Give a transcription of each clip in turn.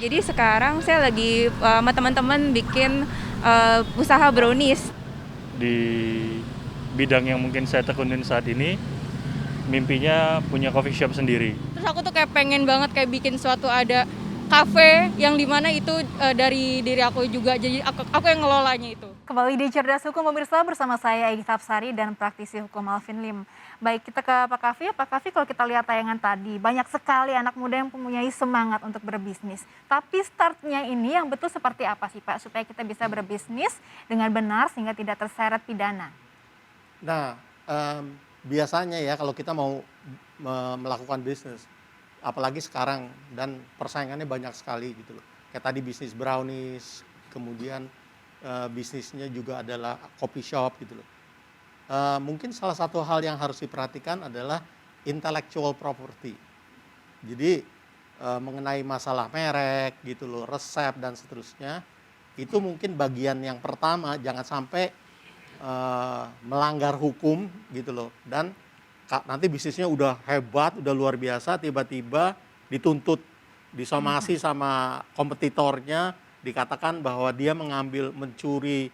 Jadi sekarang saya lagi sama teman-teman bikin usaha brownies. Di bidang yang mungkin saya tekunin saat ini, mimpinya punya coffee shop sendiri. Terus aku tuh kayak pengen banget kayak bikin suatu ada cafe yang dimana itu dari diri aku juga, jadi aku yang ngelolanya itu. Kembali di Cerdas Hukum pemirsa bersama saya Egy Sapsari dan praktisi hukum Alvin Lim. Baik, kita ke Pak Kavi. Pak Kavi, kalau kita lihat tayangan tadi, banyak sekali anak muda yang mempunyai semangat untuk berbisnis. Tapi startnya ini yang betul seperti apa sih Pak, supaya kita bisa berbisnis dengan benar sehingga tidak terseret pidana? Nah, biasanya ya kalau kita mau melakukan bisnis, apalagi sekarang dan persaingannya banyak sekali gitu loh. Kayak tadi bisnis brownies, kemudian bisnisnya juga adalah coffee shop gitu loh. Mungkin salah satu hal yang harus diperhatikan adalah intellectual property. Jadi mengenai masalah merek gitu loh, resep dan seterusnya, itu mungkin bagian yang pertama, jangan sampai melanggar hukum gitu loh. Dan nanti bisnisnya udah hebat, udah luar biasa, tiba-tiba dituntut, disomasi sama kompetitornya, dikatakan bahwa dia mencuri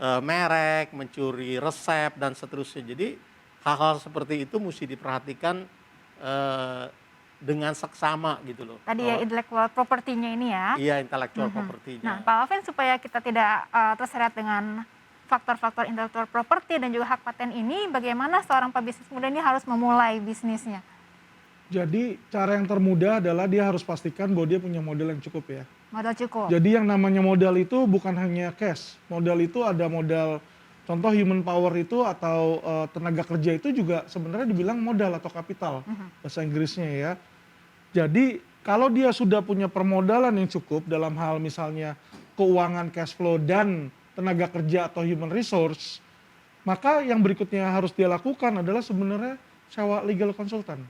merek, mencuri resep dan seterusnya. Jadi hal-hal seperti itu mesti diperhatikan dengan seksama gitu loh. Tadi ya intellectual property-nya ini ya. Iya, intellectual property-nya. Nah, Pak Alvin, supaya kita tidak terseret dengan faktor-faktor intellectual property dan juga hak paten ini, bagaimana seorang pebisnis muda ini harus memulai bisnisnya? Jadi cara yang termudah adalah dia harus pastikan bahwa dia punya modal yang cukup ya. Modal cukup. Jadi yang namanya modal itu bukan hanya cash. Modal itu ada modal, contoh human power itu atau tenaga kerja itu juga sebenarnya dibilang modal atau kapital bahasa Inggrisnya ya. Jadi kalau dia sudah punya permodalan yang cukup dalam hal misalnya keuangan cash flow dan tenaga kerja atau human resource, maka yang berikutnya harus dia lakukan adalah sebenarnya sewa legal consultant.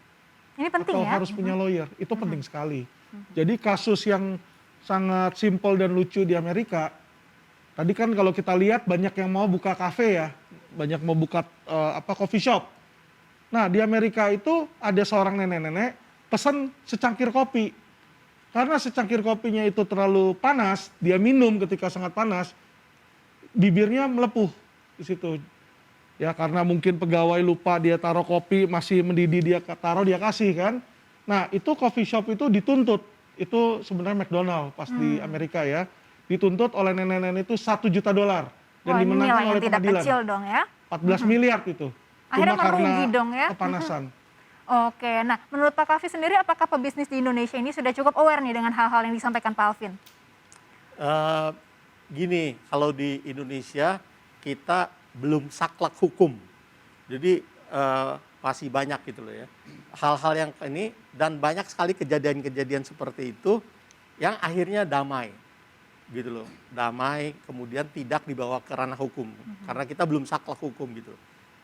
Ini penting atau ya. harus punya lawyer, itu penting sekali. Jadi kasus yang sangat simpel dan lucu di Amerika, tadi kan kalau kita lihat banyak yang mau buka kafe ya, banyak mau buka coffee shop. Nah di Amerika itu ada seorang nenek-nenek pesan secangkir kopi. Karena secangkir kopinya itu terlalu panas, dia minum ketika sangat panas, bibirnya melepuh di situ. Ya karena mungkin pegawai lupa dia taruh kopi masih mendidih, dia taruh, dia kasih kan. Nah itu coffee shop itu dituntut, itu sebenarnya McDonald pas di Amerika ya, dituntut oleh nenek-nenek itu $1 juta dan Wah, ini dimenangkan nilai yang oleh tidak pengadilan. kecil dong ya. 14 miliar itu. Akhirnya Cuma karena merugi dong ya. kepanasan. Oke, nah menurut Pak Kavi sendiri apakah pebisnis di Indonesia ini sudah cukup aware nih dengan hal-hal yang disampaikan Pak Alvin? Gini, kalau di Indonesia kita belum saklek hukum, jadi masih banyak gitu loh ya hal-hal yang ini, dan banyak sekali kejadian-kejadian seperti itu yang akhirnya damai gitu loh, damai kemudian tidak dibawa ke ranah hukum karena kita belum saklek hukum gitu.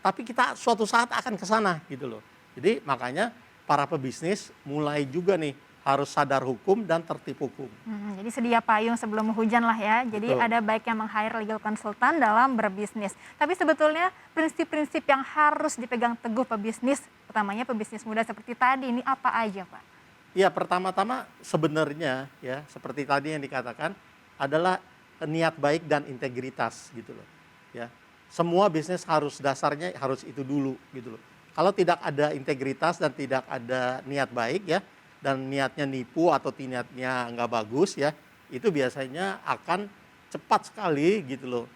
Tapi kita suatu saat akan ke sana gitu loh. Jadi makanya para pebisnis mulai juga nih harus sadar hukum dan tertib hukum. Jadi sedia payung sebelum hujan lah ya. Jadi Betul. ada baiknya meng-hire legal consultant dalam berbisnis. Tapi sebetulnya prinsip-prinsip yang harus dipegang teguh pebisnis, utamanya pebisnis muda seperti tadi, ini apa aja Pak? Ya pertama-tama sebenarnya ya seperti tadi yang dikatakan adalah niat baik dan integritas gitu loh. Ya semua bisnis harus dasarnya harus itu dulu gitu loh. Kalau tidak ada integritas dan tidak ada niat baik ya, dan niatnya nipu atau niatnya nggak bagus ya, itu biasanya akan cepat sekali gitu loh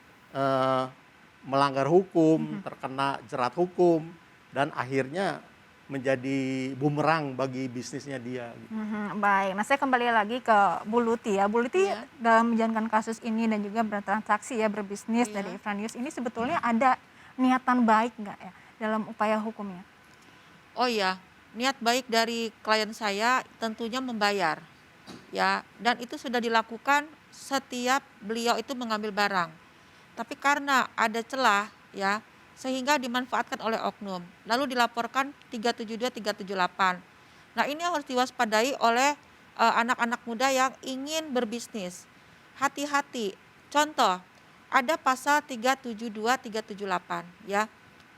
melanggar hukum, terkena jerat hukum, dan akhirnya menjadi bumerang bagi bisnisnya dia. Gitu. Baik, nah saya kembali lagi ke Bu Luti ya. Bu Luti dalam menjalankan kasus ini dan juga bertransaksi ya, berbisnis dari Ifranius ini sebetulnya ada niatan baik nggak ya dalam upaya hukumnya? Oh iya, niat baik dari klien saya tentunya membayar, ya, dan itu sudah dilakukan setiap beliau itu mengambil barang. Tapi karena ada celah, ya, sehingga dimanfaatkan oleh oknum, lalu dilaporkan 372, 378. Nah ini harus diwaspadai oleh anak-anak muda yang ingin berbisnis. Hati-hati, contoh, ada pasal 372, 378, ya.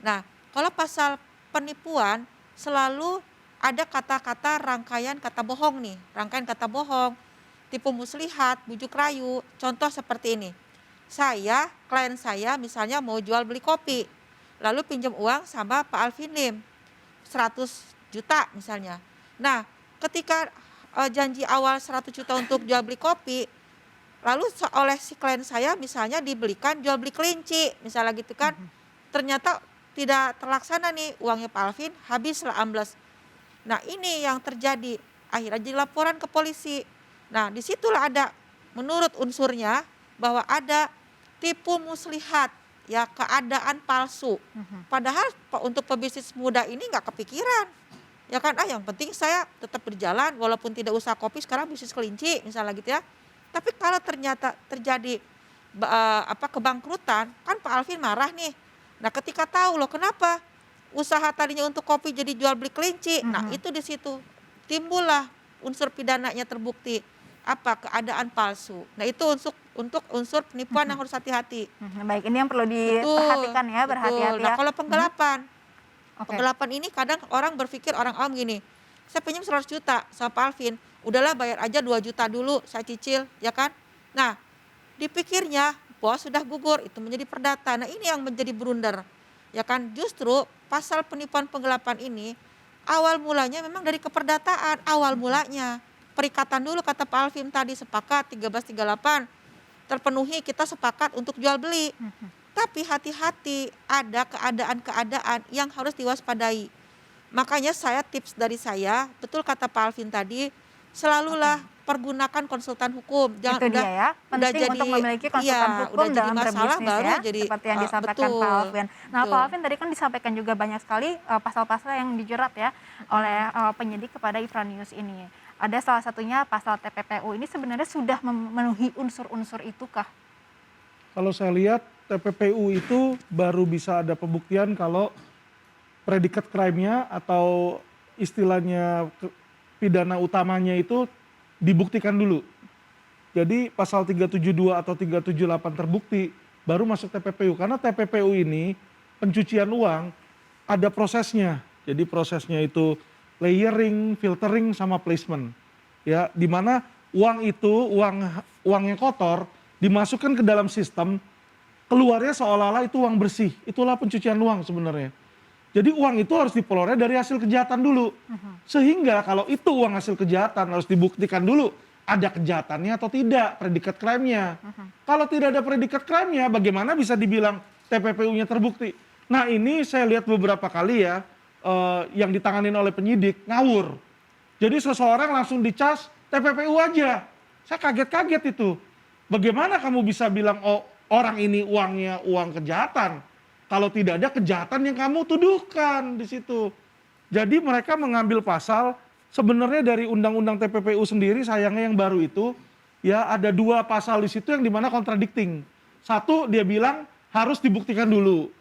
Nah kalau pasal penipuan selalu ada kata-kata rangkaian kata bohong nih, rangkaian kata bohong. tipu muslihat, bujuk rayu. Contoh seperti ini. Klien saya misalnya mau jual beli kopi. Lalu pinjam uang sama Pak Alvin Lim. 100 juta misalnya. Nah, ketika janji awal 100 juta untuk jual beli kopi, lalu oleh si klien saya misalnya dibelikan jual beli kelinci, misalnya gitu kan. Ternyata tidak terlaksana nih, uangnya Pak Alvin habislah ambles. Nah, ini yang terjadi. Akhirnya jadi laporan ke polisi. Nah, disitulah ada menurut unsurnya bahwa ada tipu muslihat, ya, keadaan palsu. Padahal untuk pebisnis muda ini nggak kepikiran. Ya kan, yang penting saya tetap berjalan walaupun tidak usaha kopi, sekarang bisnis kelinci misalnya gitu ya. Tapi kalau ternyata terjadi kebangkrutan, kan Pak Alvin marah nih. Nah, ketika tahu loh kenapa usaha tadinya untuk kopi jadi jual beli kelinci. Nah, itu di situ timbullah unsur pidananya terbukti. Keadaan palsu. Nah, itu untuk unsur penipuan yang harus hati-hati. Baik, ini yang perlu diperhatikan ya, berhati-hati Betul. Nah, ya. kalau penggelapan. Oke. Penggelapan ini kadang orang berpikir, orang awam gini, saya pinjam 100 juta sama Pak Alvin, udahlah bayar aja 2 juta dulu, saya cicil, ya kan. Nah, dipikirnya bos sudah gugur, itu menjadi perdata. Nah, ini yang menjadi blunder. Ya kan, justru pasal penipuan penggelapan ini awal mulanya memang dari keperdataan, awal mulanya. Perikatan dulu kata Pak Alvin tadi, sepakat 1338 terpenuhi, kita sepakat untuk jual beli. Tapi hati-hati, ada keadaan-keadaan yang harus diwaspadai. Makanya tips dari saya, betul kata Pak Alvin tadi, selalulah pergunakan konsultan hukum. Jangan Itu dia ya, penting untuk memiliki konsultan hukum udah jadi dalam masalah berbisnis baru ya, jadi seperti yang disampaikan betul, Pak Alvin. Nah, betul. Pak Alvin tadi kan disampaikan juga banyak sekali pasal-pasal yang dijerat ya oleh penyidik kepada Ifra News ini. Ada salah satunya pasal TPPU, ini sebenarnya sudah memenuhi unsur-unsur itu kah? Kalau saya lihat TPPU itu baru bisa ada pembuktian kalau predikat crime-nya atau istilahnya pidana utamanya itu dibuktikan dulu. Jadi pasal 372 atau 378 terbukti baru masuk TPPU. Karena TPPU ini pencucian uang ada prosesnya. Jadi prosesnya itu layering, filtering sama placement. Ya, di mana uang itu, uang yang kotor dimasukkan ke dalam sistem, keluarnya seolah-olah itu uang bersih. Itulah pencucian uang sebenarnya. Jadi uang itu harus diperoleh dari hasil kejahatan dulu. Sehingga kalau itu uang hasil kejahatan harus dibuktikan dulu ada kejahatannya atau tidak, predikat crime-nya. Kalau tidak ada predikat crime-nya, bagaimana bisa dibilang TPPU-nya terbukti? Nah, ini saya lihat beberapa kali ya, yang ditanganin oleh penyidik ngawur. Jadi seseorang langsung dicas TPPU aja. Saya kaget-kaget itu. Bagaimana kamu bisa bilang orang ini uangnya uang kejahatan kalau tidak ada kejahatan yang kamu tuduhkan di situ. Jadi mereka mengambil pasal sebenarnya dari undang-undang TPPU sendiri, sayangnya yang baru itu ya ada 2 pasal di situ yang dimana contradicting. Satu dia bilang harus dibuktikan dulu.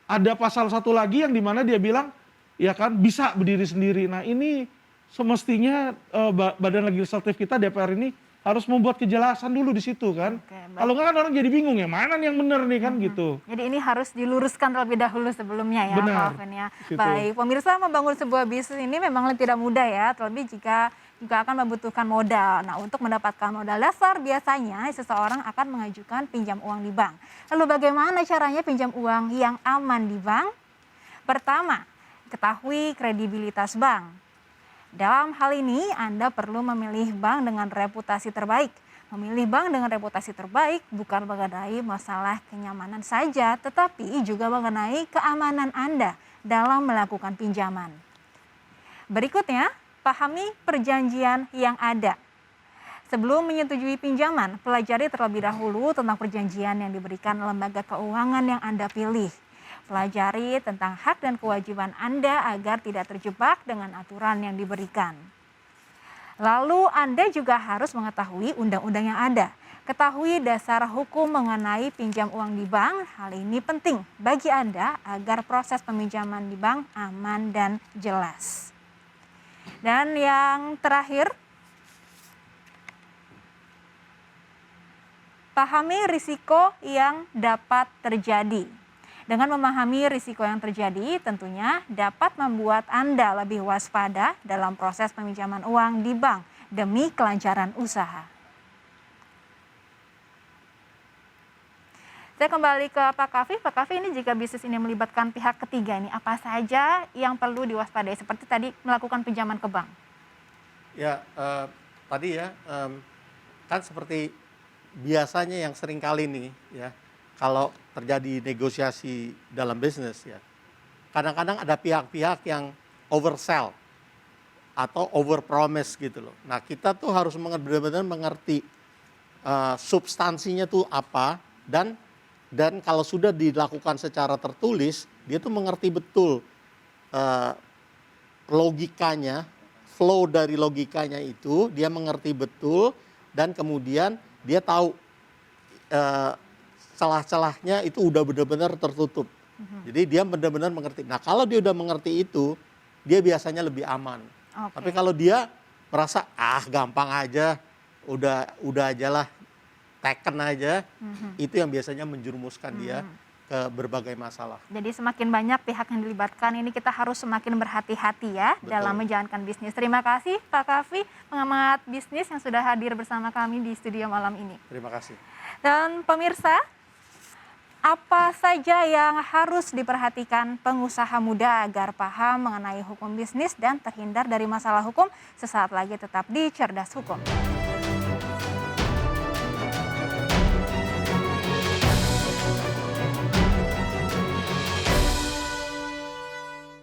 Ada pasal satu lagi yang dimana dia bilang ya kan bisa berdiri sendiri. Nah, ini semestinya Badan Legislatif kita DPR ini harus membuat kejelasan dulu di situ kan. Kalau enggak kan orang jadi bingung ya mana nih yang benar nih kan gitu. Jadi ini harus diluruskan terlebih dahulu sebelumnya ya, Benar, Pak Alvin ya. gitu. Baik, pemirsa, membangun sebuah bisnis ini memang tidak mudah ya, terlebih jika juga akan membutuhkan modal. Nah, untuk mendapatkan modal dasar biasanya seseorang akan mengajukan pinjam uang di bank. Lalu bagaimana caranya pinjam uang yang aman di bank? Pertama, ketahui kredibilitas bank. Dalam hal ini, Anda perlu memilih bank dengan reputasi terbaik. Memilih bank dengan reputasi terbaik bukan mengenai masalah kenyamanan saja, tetapi juga mengenai keamanan Anda dalam melakukan pinjaman. Berikutnya, pahami perjanjian yang ada. Sebelum menyetujui pinjaman, pelajari terlebih dahulu tentang perjanjian yang diberikan lembaga keuangan yang Anda pilih. Pelajari tentang hak dan kewajiban Anda agar tidak terjebak dengan aturan yang diberikan. Lalu Anda juga harus mengetahui undang-undang yang ada. Ketahui dasar hukum mengenai pinjam uang di bank. Hal ini penting bagi Anda agar proses peminjaman di bank aman dan jelas. Dan yang terakhir, pahami risiko yang dapat terjadi. Dengan memahami risiko yang terjadi, tentunya dapat membuat Anda lebih waspada dalam proses peminjaman uang di bank demi kelancaran usaha. Saya kembali ke Pak Kavi. Pak Kavi, ini jika bisnis ini melibatkan pihak ketiga ini, apa saja yang perlu diwaspadai? Seperti tadi melakukan pinjaman ke bank. Ya, tadi ya, kan seperti biasanya yang sering kali nih ya, kalau terjadi negosiasi dalam bisnis ya, kadang-kadang ada pihak-pihak yang oversell atau overpromise gitu loh. Nah, kita tuh harus benar-benar mengerti substansinya tuh apa, dan kalau sudah dilakukan secara tertulis, dia tuh mengerti betul logikanya, flow dari logikanya itu, dia mengerti betul, dan kemudian dia tahu celah-celahnya itu udah benar-benar tertutup. Jadi dia benar-benar mengerti. Nah, kalau dia udah mengerti itu, dia biasanya lebih aman. Tapi kalau dia merasa gampang aja, udah ajalah, teken aja, itu yang biasanya menjerumuskan dia ke berbagai masalah. Jadi semakin banyak pihak yang dilibatkan, ini kita harus semakin berhati-hati ya dalam menjalankan bisnis. Terima kasih Pak Kavi, pengamat bisnis yang sudah hadir bersama kami di studio malam ini. Terima kasih. Dan pemirsa, apa saja yang harus diperhatikan pengusaha muda agar paham mengenai hukum bisnis dan terhindar dari masalah hukum? Sesaat lagi tetap di Cerdas Hukum.